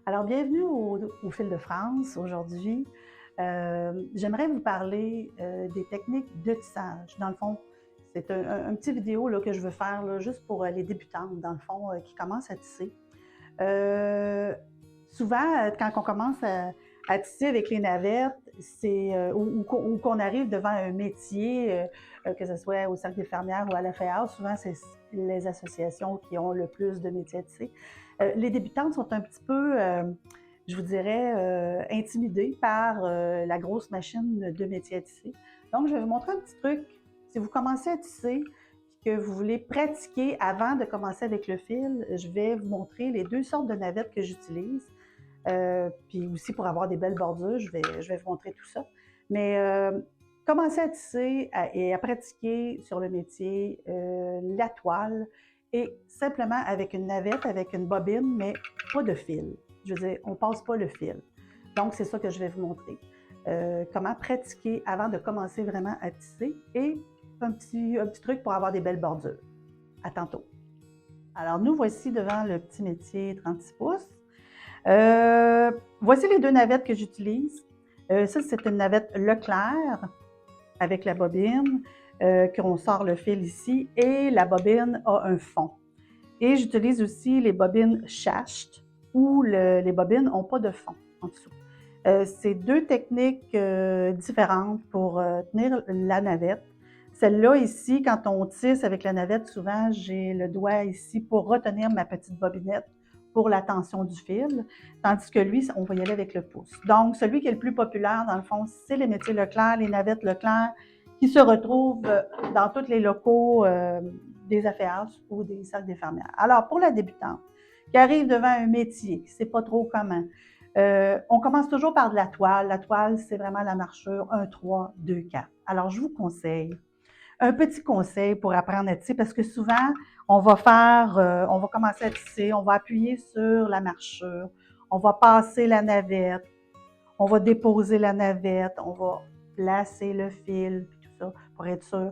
Alors, bienvenue au Fil de France. Aujourd'hui, j'aimerais vous parler des techniques de tissage. Dans le fond, c'est un petit vidéo là, que je veux faire là, juste pour les débutantes, dans le fond, qui commencent à tisser. Euh, Souvent, quand on commence à tisser avec les navettes, ou qu'on arrive devant un métier, que ce soit au Cercle des fermières ou à la FEAR, souvent c'est les associations qui ont le plus de métiers à tisser. Les débutantes sont un petit peu, je vous dirais, intimidées par la grosse machine de métier à tisser. Donc, je vais vous montrer un petit truc. Si vous commencez à tisser, que vous voulez pratiquer avant de commencer avec le fil, je vais vous montrer les deux sortes de navettes que j'utilise. Puis aussi pour avoir des belles bordures, je vais vous montrer tout ça. Mais commencer à tisser et à pratiquer sur le métier la toile et simplement avec une navette, avec une bobine, mais pas de fil. Je veux dire, on ne passe pas le fil. Donc, c'est ça que je vais vous montrer. Comment pratiquer avant de commencer vraiment à tisser et un petit truc pour avoir des belles bordures. À tantôt. Alors, nous voici devant le petit métier 36 pouces. Voici les deux navettes que j'utilise. Ça, c'est une navette Leclerc avec la bobine, qu'on sort le fil ici, et la bobine a un fond. Et j'utilise aussi les bobines Schacht, où les bobines n'ont pas de fond en dessous. C'est deux techniques différentes pour tenir la navette. Celle-là ici, quand on tisse avec la navette, souvent j'ai le doigt ici pour retenir ma petite bobinette pour la tension du fil, tandis que lui, on va y aller avec le pouce. Donc, celui qui est le plus populaire, dans le fond, c'est les métiers Leclerc, les navettes Leclerc, qui se retrouvent dans tous les locaux des affaires ou des cercles des fermières. Alors, pour la débutante, qui arrive devant un métier, qui ne sait pas trop comment, on commence toujours par de la toile. La toile, c'est vraiment la marchure 1, 3, 2, 4. Alors, je vous conseille un petit conseil pour apprendre à tisser parce que souvent, on va commencer à tisser, on va appuyer sur la marchure, on va passer la navette, on va déposer la navette, on va placer le fil, puis tout ça, pour être sûr.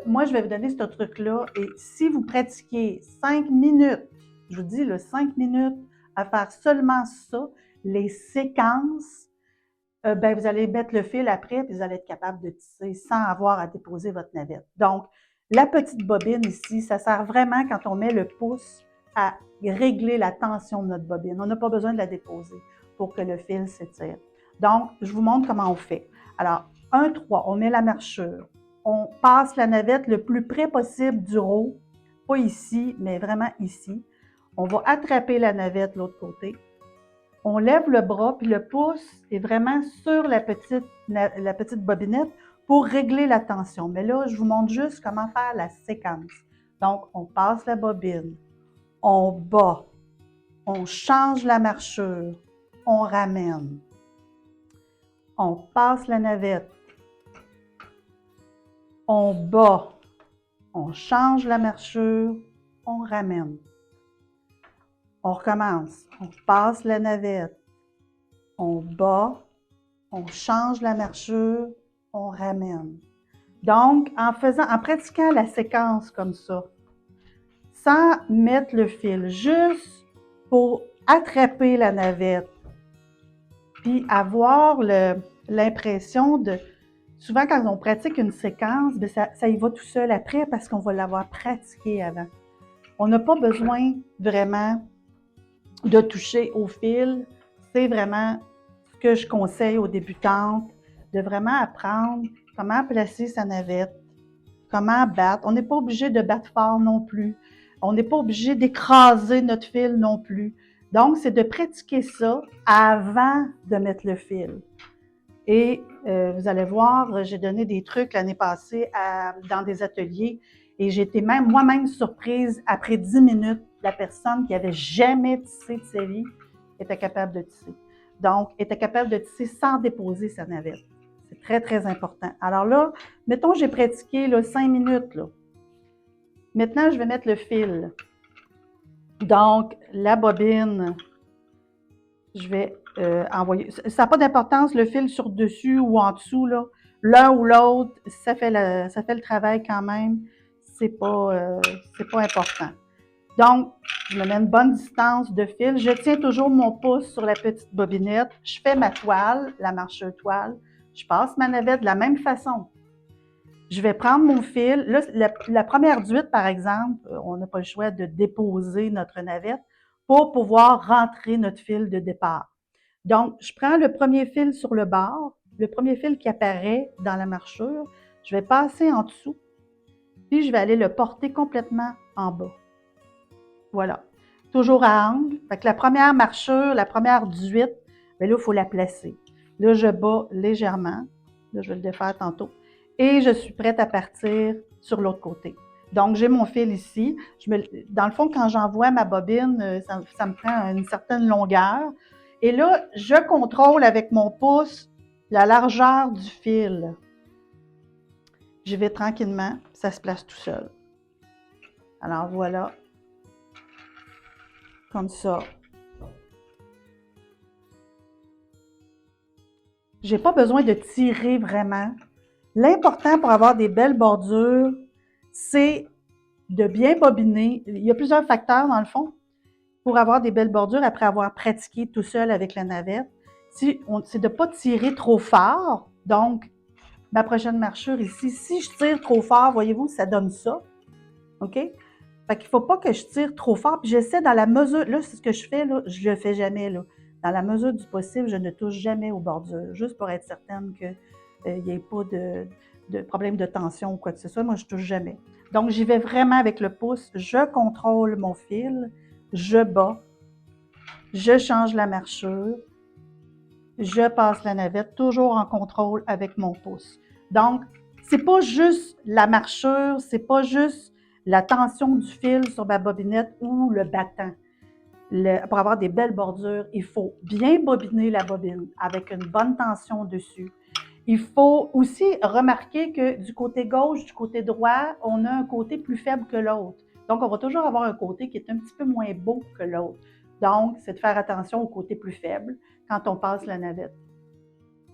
Moi, je vais vous donner ce truc-là et si vous pratiquez 5 minutes, je vous dis, 5 minutes à faire seulement ça, les séquences, ben, vous allez mettre le fil après, puis vous allez être capable de tisser sans avoir à déposer votre navette. Donc, la petite bobine ici, ça sert vraiment quand on met le pouce à régler la tension de notre bobine. On n'a pas besoin de la déposer pour que le fil s'étire. Donc, je vous montre comment on fait. Alors, 1, 3, on met la marchure. On passe la navette le plus près possible du row, pas ici, mais vraiment ici. On va attraper la navette de l'autre côté. On lève le bras, puis le pouce est vraiment sur la petite bobinette pour régler la tension. Mais là, je vous montre juste comment faire la séquence. Donc, on passe la bobine, on bat, on change la marchure, on ramène. On passe la navette, on bat, on change la marchure, on ramène. On recommence, on passe la navette, on bat, on change la marchure, on ramène. Donc, en pratiquant la séquence comme ça, sans mettre le fil, juste pour attraper la navette, puis avoir l'impression de... Souvent, quand on pratique une séquence, bien, ça y va tout seul après parce qu'on va l'avoir pratiqué avant. On n'a pas besoin vraiment de toucher au fil. C'est vraiment ce que je conseille aux débutantes, de vraiment apprendre comment placer sa navette, comment battre. On n'est pas obligé de battre fort non plus. On n'est pas obligé d'écraser notre fil non plus. Donc, c'est de pratiquer ça avant de mettre le fil. Et vous allez voir, j'ai donné des trucs l'année passée dans des ateliers et j'ai été moi-même surprise après 10 minutes, la personne qui n'avait jamais tissé de sa vie était capable de tisser. Donc, était capable de tisser sans déposer sa navette. C'est très, très important. Alors là, mettons, j'ai pratiqué 5 minutes. Là. Maintenant, je vais mettre le fil. Donc, la bobine, je vais envoyer. Ça n'a pas d'importance, le fil sur dessus ou en dessous. L'un ou l'autre, ça fait le travail quand même. C'est pas important. Donc, je me mets une bonne distance de fil. Je tiens toujours mon pouce sur la petite bobinette. Je fais ma toile, la marcheuse toile. Je passe ma navette de la même façon. Je vais prendre mon fil. Là, la première duite, par exemple, on n'a pas le choix de déposer notre navette pour pouvoir rentrer notre fil de départ. Donc, je prends le premier fil sur le bord, le premier fil qui apparaît dans la marchure. Je vais passer en dessous, puis je vais aller le porter complètement en bas. Voilà. Toujours à angle. Fait que la première marchure, la première duite, bien là, il faut la placer. Là, je bats légèrement. Là, je vais le défaire tantôt. Et je suis prête à partir sur l'autre côté. Donc, j'ai mon fil ici. Dans le fond, quand j'envoie ma bobine, ça me prend une certaine longueur. Et là, je contrôle avec mon pouce la largeur du fil. Je vais tranquillement, ça se place tout seul. Alors voilà, comme ça. J'ai pas besoin de tirer vraiment. L'important pour avoir des belles bordures, c'est de bien bobiner. Il y a plusieurs facteurs dans le fond pour avoir des belles bordures après avoir pratiqué tout seul avec la navette. C'est de ne pas tirer trop fort. Donc, ma prochaine marchure ici, si je tire trop fort, voyez-vous, ça donne ça. OK? Fait qu'il ne faut pas que je tire trop fort. Puis j'essaie dans la mesure, là, c'est ce que je fais, là, je le fais jamais, là. Dans la mesure du possible, je ne touche jamais aux bordures, juste pour être certaine qu'il n'y ait pas de problème de tension ou quoi que ce soit. Moi, je touche jamais. Donc, j'y vais vraiment avec le pouce. Je contrôle mon fil, je bats, je change la marchure, je passe la navette, toujours en contrôle avec mon pouce. Donc, c'est pas juste la marchure, c'est pas juste la tension du fil sur ma bobinette ou le battant. Pour avoir des belles bordures, il faut bien bobiner la bobine avec une bonne tension dessus. Il faut aussi remarquer que du côté gauche, du côté droit, on a un côté plus faible que l'autre. Donc, on va toujours avoir un côté qui est un petit peu moins beau que l'autre. Donc, c'est de faire attention au côté plus faible quand on passe la navette.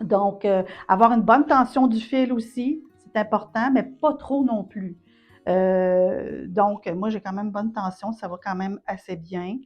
Donc, avoir une bonne tension du fil aussi, c'est important, mais pas trop non plus. Donc, moi, j'ai quand même bonne tension, ça va quand même assez bien.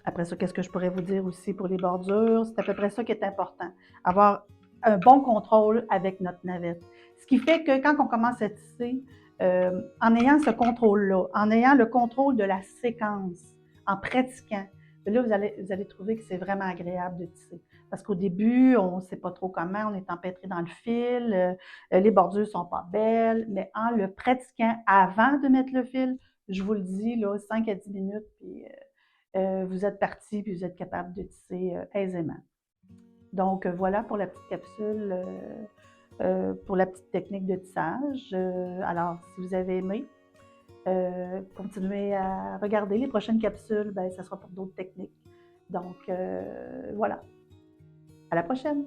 Après ça, qu'est-ce que je pourrais vous dire aussi pour les bordures? C'est à peu près ça qui est important. Avoir un bon contrôle avec notre navette. Ce qui fait que quand on commence à tisser, en ayant ce contrôle-là, en ayant le contrôle de la séquence, en pratiquant, là, vous allez trouver que c'est vraiment agréable de tisser. Parce qu'au début, on ne sait pas trop comment, on est empêtré dans le fil, les bordures ne sont pas belles, mais en le pratiquant avant de mettre le fil, je vous le dis, là, 5 à 10 minutes, puis vous êtes parti, puis vous êtes capable de tisser aisément. Donc, voilà pour la petite capsule, pour la petite technique de tissage. Alors, si vous avez aimé, continuez à regarder les prochaines capsules, ben, ça sera pour d'autres techniques. Donc, voilà. À la prochaine!